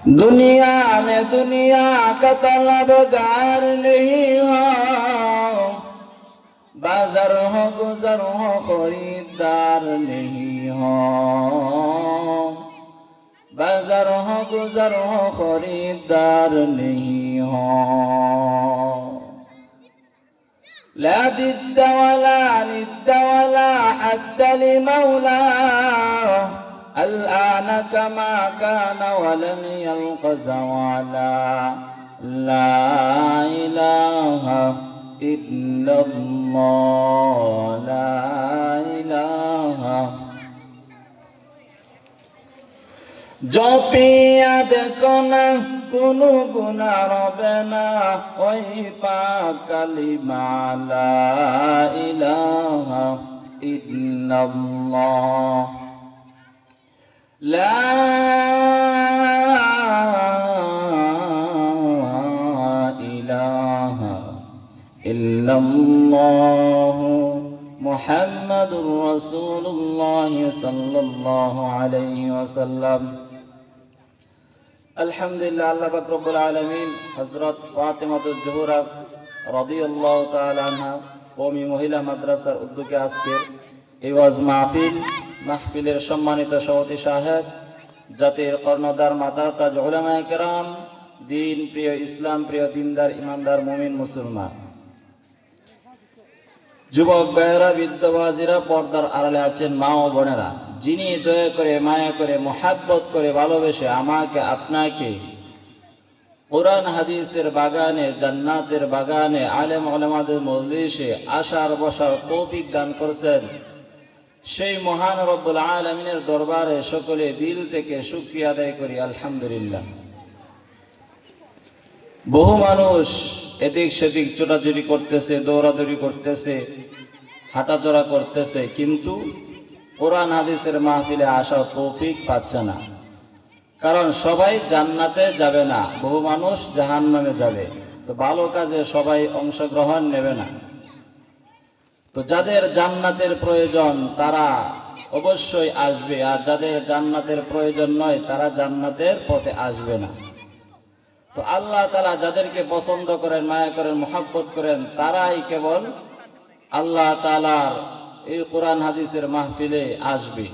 दुनिया में दुनिया का तलबगार नहीं हो, बाजार हो गुजर हो खरीदार नहीं हो, बाजार हो गुजर हो खरीदार नहीं हो। لا ضد ولا ند ولا حد لمولاه الآن كما كان ولم يلق زوالا. لا إله إلا الله لا إله जो पिया देखो ना কোনো গুনাহ রবে না ওই পাক কালিমা লা ইলাহা ইল্লাল্লাহ লা ইলাহা ইল্লাল্লাহ মুহাম্মাদুর রাসূলুল্লাহ সাল্লাল্লাহু আলাইহি ওয়াসাল্লাম। আলহামদুলিল্লাহ, আল্লাহ পাক রব্বুল আলামিন হযরত ফাতেমাতুজ জোহরা রাদিয়াল্লাহু তাআলা আনহা কওমি মহিলা মাদ্রাসার উদ্যোগে আজকের এই ওয়াজ মাহফিলের সম্মানিত সভাপতি সাহেব, জাতির কর্ণধার মাতা তাজ উলামায়ে কেরাম, দিন প্রিয়, ইসলাম প্রিয়, দিনদার, ইমানদার মুমিন মুসলমান, যুবক ভাইয়েরা, বিদ্যাবাজিরা, পর্দার আড়ালে আছেন মা ও বোনেরা, যিনি দয়া করে, মায়া করে, মোহাব্বত করে, ভালোবেসে আমাকে আপনাকে কোরআন হাদিসের বাগানে, জান্নাতের বাগানে, আলেম ওলামাদের মজলিসে আসার বসার তৌফিক দান করেছেন, সেই মহান রব্বুল আলামিনের দরবারে সকলে দিল থেকে শুকরিয়া আদায় করি আলহামদুলিল্লাহ। বহু মানুষ এদিক সেদিক ছোটাছুটি করতেছে, দৌড়াদৌড়ি করতেছে, হাঁটাচলা করতেছে, কিন্তু কোরআন হাদিসের মাহফিলে আসার তৌফিক পাচ্ছে না। কারণ সবাই জান্নাতে যাবে না, বহু মানুষ জাহান্নামে যাবে। তো ভালো কাজে সবাই অংশগ্রহণ নেবে না। তো যাদের জান্নাতের প্রয়োজন তারা অবশ্যই আসবে, আর যাদের জান্নাতের প্রয়োজন নয় তারা জান্নাতের পথে আসবে না। তো আল্লাহ তাআলা যাদেরকে পছন্দ করেন, মায়া করেন, মোহাব্বত করেন, তারাই কেবল আল্লাহ তাআলার এই কোরআন হাদিসের মাহফিলে আসবে।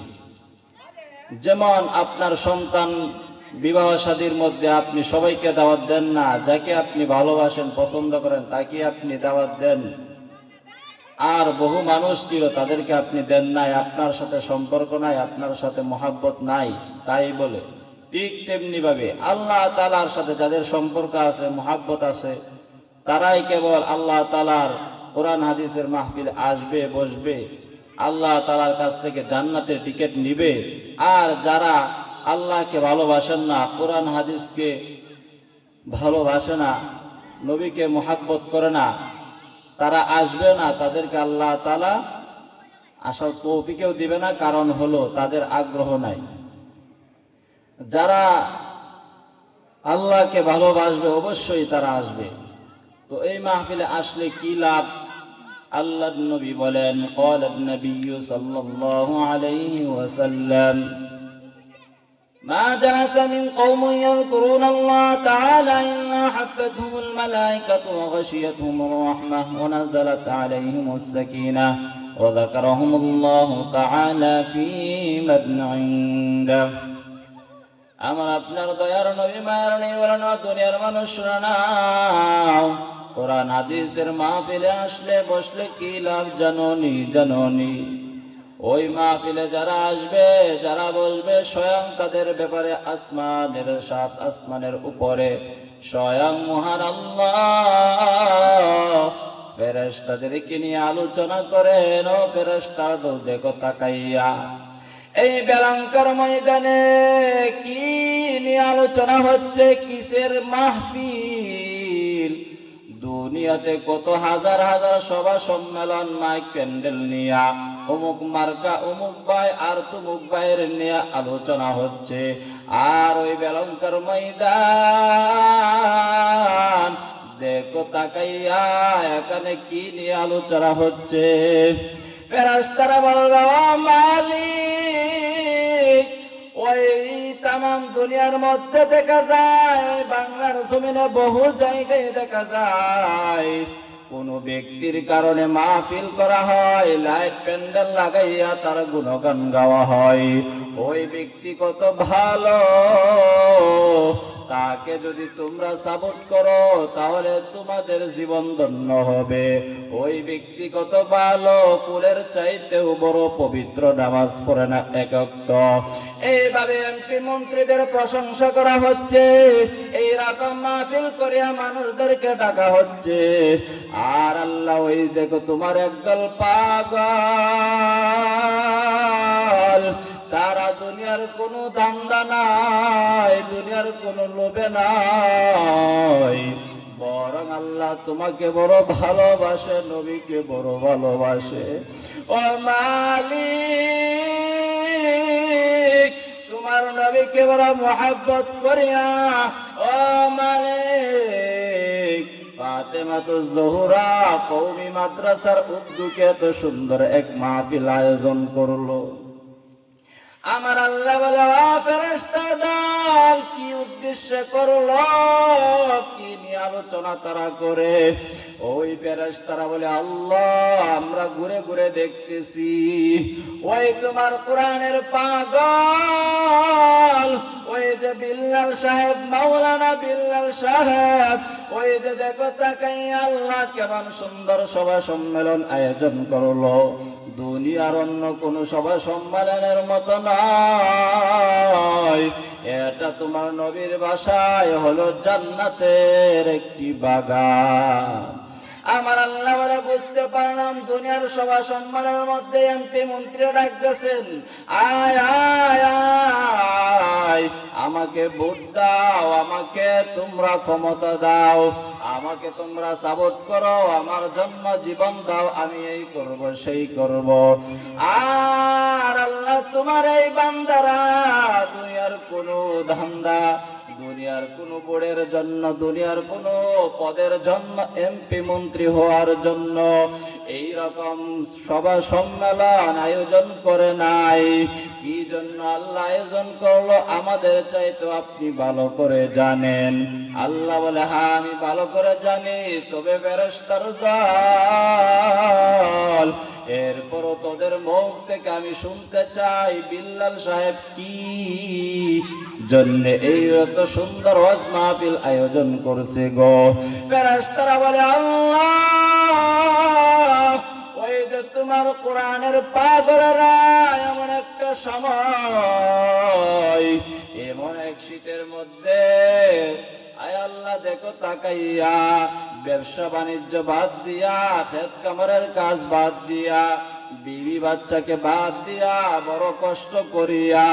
যেমন আপনার সন্তান বিবাহ শাদীর মধ্যে আপনি সবাইকে দাওয়াত দেন না, যাকে আপনি ভালোবাসেন, পছন্দ করেন তাকে আপনি দাওয়াত দেন, আর বহু মানুষ ছিল তাদেরকে আপনি দেন নাই, আপনার সাথে সম্পর্ক নাই, আপনার সাথে মোহাব্বত নাই তাই বলে। ঠিক তেমনি ভাবে আল্লাহ তাআলার সাথে যাদের সম্পর্ক আছে, মোহাব্বত আছে, তারাই কেবল আল্লাহ তাআলার কোরআন হাদিসের মাহফিল আসবে, বসবে, আল্লাহ তাআলার কাছ থেকে জান্নাতের টিকিট নিবে। আর যারা আল্লাহকে ভালোবাসেন না, কোরআন হাদিসকে ভালোবাসে না, নবীকে মোহাব্বত করে না, তারা আসবে না, তাদেরকে আল্লাহ তাআলা আসার তৌফিকও দিবে না। কারণ হলো তাদের আগ্রহ নাই। যারা আল্লাহকে ভালোবাসবে অবশ্যই তারা আসবে। তো এই মাহফিলে আসলে কি লাভ? আল্লাহর নবী বলেন, ক্বালান নবী সাল্লাল্লাহু আলাইহি ওয়াসাল্লাম, মা জালাসা মিন কওমিন ইয়াযকুরুনাল্লাহ তাআলা ইল্লা হাফাতহুমুল মালায়েকাতু ওয়া গাশিয়াতহুমুর রাহমাহ ওয়া নাযালাত আলাইহিমুস সাকিনাহ ওয়া যাকারাহুমুল্লাহু তাআলা ফী মান ইনদাহ। আমার আপনার দয়ার নবী মায়ের নেই বলেন, দুনিয়ার মানুষ শোনাও, কোরআন হাদিসের মাহফিলে আসলে বসলে কি লাভ জানোনি? জানোনি ওই মাহফিলে যারা আসবে, যারা বসবে, স্বয়ং তাদের ব্যাপারে আসমানের, সাত আসমানের উপরে স্বয়ং মহান আল্লাহ ফেরেশতাদেরকে নিয়ে আলোচনা করেন। ও ফেরেশতাদের দেখো তাকাইয়া, এই বেলাঙ্কার ময়দানে কি নিয়ে আলোচনা হচ্ছে? কিসের মাহফিল? দুনিয়াতে কত হাজার হাজার সভা সম্মেলন, মাইক প্যান্ডেল নিয়া অমুক মার্কা, অমুক ভাই আর তমুক ভাইয়ের নিয়ে আলোচনা হচ্ছে। আর ওই বেলাঙ্কার ময়দান দেখো তাকাইয়া, এখানে কি নিয়ে আলোচনা হচ্ছে? ফেরেশতারা বলবে, ও মালিক, ও ওই তামাম দুনিয়ার মধ্যে দেখা যায়, ওই বাংলার জমিনে বহু জায়গায় দেখা যায় কোন ব্যক্তির কারণে মাহফিল করা হয়, লাইট প্যান্ডেল লাগাইয়া তার গুণগান গাওয়া হয়। ওই ব্যক্তি কত ভালো, তাকে যদি তোমরা সাপোর্ট করো তাহলে তোমাদের জীবন ধন্য হবে। ওই ব্যক্তি কত ভালো, ফুলের চাইতেও বড় পবিত্র, নামাজ পড়ে না এক ওয়াক্ত। এইভাবে এমপি মন্ত্রীদের প্রশংসা করা হচ্ছে, এই রকম মাহফিল করিয়া মানুষদেরকে ডাকা হচ্ছে। আর আল্লাহ ওই দেখো তোমার একদল পাগল, তারা দুনিয়ার কোনো ধান্দা নাই, দুনিয়ার কোনো লোভে নাই, বরং আল্লাহ তোমাকে বড় ভালোবাসে, নবীকে বড় ভালোবাসে। ও মালিক, তোমার নবীকে বড় মহব্বত করিয়া, ও মালিক, ফাতেমাতুজ জোহরা কওমি মাদ্রাসার উদ্যোগে এত সুন্দর এক মাহফিল আয়োজন করলো। আমার আল্লাহ বলে, ফেরেশতা দল কি উদ্দেশ্যে করলো, কি নিয়ে আলোচনা তারা করে? ওই ফেরেশতারা বলে, আল্লাহ আমরা ঘুরে ঘুরে দেখতেছি ওই তোমার কোরআনের পাগল, ওই যে বিল্লাল সাহেব, মাওলানা বিল্লাল সাহেব, ওই যে দেখো তাকাই আল্লাহ কেমন সুন্দর সভা সম্মেলন আয়োজন করলো। দুনিয়ার অন্য কোন সভা সম্মেলনের মতো নয়, এটা তোমার নবীর ভাষায় হলো জান্নাতের একটি বাগান। আমার আল্লাহ বলে, বুঝতে পারলাম দুনিয়ার সভা সম্মেলনের মধ্যে এমপি মন্ত্রীরা ডাকতেছেন, আয় আয় আয়, আমাকে ভোট দাও, আমাকে তোমরা ক্ষমতা দাও, আমাকে তোমরা সাপোর্ট করো, আমার জন্য জীবন দাও, আমি এই করব সেই করব। আর আল্লাহ তোমার এই বান্দারা দুনিয়ার কোনো ধান্দা, দুনিয়ার কোন বোর্ডের জন্য, দুনিয়ার কোন পদের জন্য, এমপি মন্ত্রী হওয়ার জন্য এই রকম সভা সম্মেলন আয়োজন করে নাই। কি জন্য আল্লাহ আয়োজন করলো আমাদের চাইতো আপনি ভালো করে জানেন। আল্লাহ বলে, হ্যাঁ আমি ভালো করে জানি, তবে ফেরেশতার দল, এরপরও তোদের মুখ থেকে আমি শুনতে চাই বিল্লাল সাহেব কি জন্য এই এত সুন্দর ওয়াজ মাহফিল আয়োজন করছে গো। ফেরেশতারা বলে, আল্লাহ ওই যে তোমার কোরআনের পাগলেরা এমন একটা সময়, এমন এক শীতের মধ্যে, আয় আল্লাহ দেখো তাকাইয়া, ব্যবসা বাণিজ্য বাদ দিয়া, খেত কামারের কাজ বাদ দিয়া, বিবি বাচ্চাকে বাদ দিয়া, বড় কষ্ট করিয়া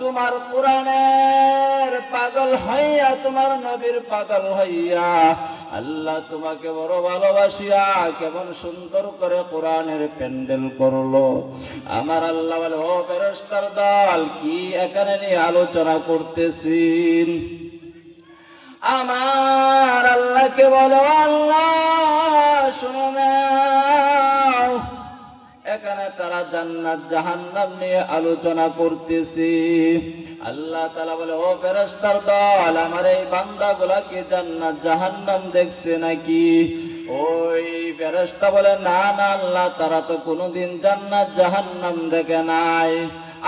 তোমার কোরআনের পাগল হইয়া, তোমার নবীর পাগল হইয়া, আল্লাহ তোমাকে বড় ভালোবাসিয়া কেমন সুন্দর করে কোরআনের প্যান্ডেল করলো। আমার আল্লাহ বলে, ও ফেরেশতার দল কি এখানে নিয়ে আলোচনা করতেছিন? আমার আল্লাহকে বলো, আল্লাহ শুনো নাও, এখানে তারা জান্নাত জাহান্নাম নিয়ে আলোচনা করতেছি। আল্লাহ তাআলা বলে, ও ফেরেশতার দল, আমার এই বান্দাগুলা কি জান্নাত জাহান্নাম দেখছে নাকি? ওই ফেরেশতা বলে, না না আল্লাহ, তারা তো কোনোদিন জান্নাত জাহান্নাম দেখে নাই।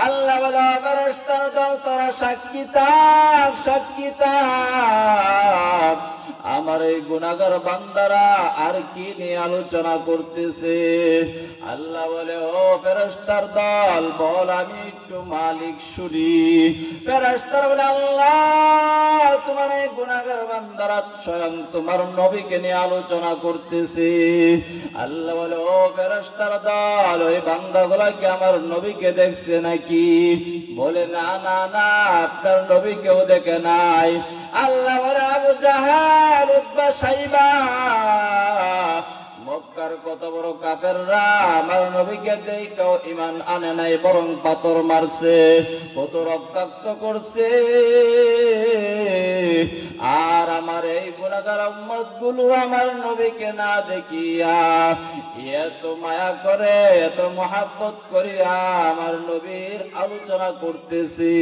আল্লাহ বলে, ফেরেশতার দল, তারা সাক্ষী থাক, সাক্ষী থাক, আমার এই গুনাহগার বান্দারা আর কি নিয়ে আলোচনা করতেছে। আল্লাহ বলে, ও ফেরেশতার দল, বল আমি একটু মালিক শুনি। ফেরেশতারা বলে, আল্লাহ তোমার এই গুনাহগার বান্দারা স্বয়ং তোমার নবীকে নিয়ে আলোচনা করতেছে। আল্লাহ বলে, ও ফেরেশতার দল, ওই বান্দাগুলা কি আমার নবীকে দেখছে নাকি? বলে, না না না, আপনার নবীকেও দেখে নাই। আল্লাহ বলে, আবু জাহেল, উতবা, সাইবা, মক্কার কত বড় কাফেররা আমার নবীকে দেখেও ঈমান আনে নাই, বরং পাথর মারছে, কত রক্তাক্ত করছে। আর আমার এই গুনাহগার উম্মতগুলো আমার নবীকে না দেখিয়া এত মায়া করে, এত মহাব্বত করিয়া আমার নবীর আলোচনা করতেছি।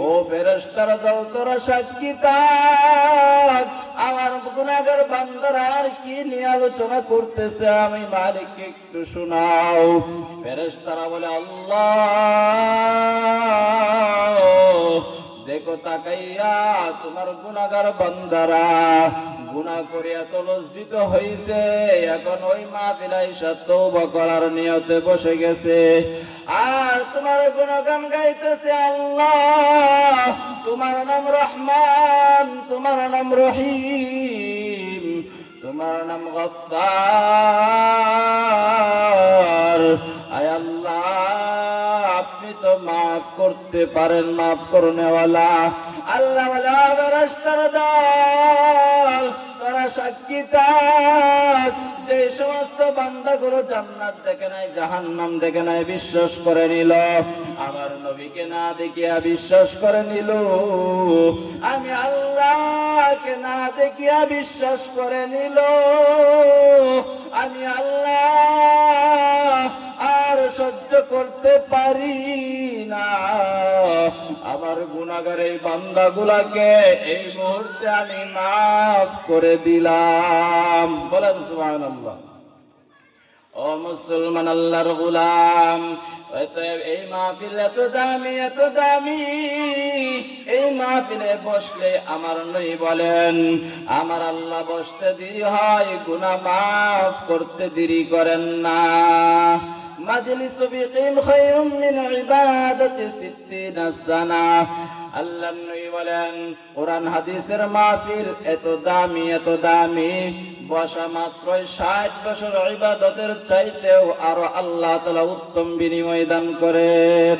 ও ফেরেশতারা দাও তোরা সাক্ষী থাক, আমার গুনাহগার বান্দারা আর কি নিয়ে আলোচনা করতেছে আমি মালিককে একটু শোনাও। ফেরেশতারা বলে আল্লাহ দেখো তাকাইয়া তোমার গুনাহগার বান্দারা গুনাহ করে এত লজ্জিত হইছে, এখন ওই মাহফিলে আইসা তওবা করার নিয়তে বসে গেছে আর তোমার গুণগান গাইতেছে। আল্লাহ তোমার নাম রহমান, তোমার নাম রহিম, তোমার নাম গফফার। আয় আল্লাহ আপনি তো মাফ করতে পারেন, মাফ করনেওয়ালা। আল্লাহ ওয়ালা ফেরেশতার দল তোরা সাক্ষী থাক, যে সমস্ত বান্দাগুলো জান্নাত দেখে নাই জাহান্নাম দেখে নাই বিশ্বাস করে নিল, আমার নবীকে না দেখিয়া বিশ্বাস করে নিল, আমি আল্লাহকে না দেখিয়া বিশ্বাস করে নিল, আমি আল্লাহ আর সহ্য করতে পারি না। আমার গুনাহগার এই বান্দাগুলাকে এই মুহূর্তে আমি মাফ করে দিলাম। বলেন সুবহানাল্লাহ। ও মুসলমান আল্লাহর গোলাম, এই মাহফিল এত দামি, এত দামি, এই মাহফিলে বসলে আমার নবী বলেন আমার আল্লাহ বসতে দেরি হয়, গুনাহ মাফ করতে দেরি করেন না। মাজলিসু বিকিম খায়রুম মিন ইবাদাতি 60 সানা। আল্লাহ নবী বলেন কোরআন হাদিসের মাহফিল এত দামি, এত দামি, বসা মাত্র 60 বছর ইবাদতের চাইতেও আরো আল্লাহ তাআলা উত্তম বিনিময় দান করেন।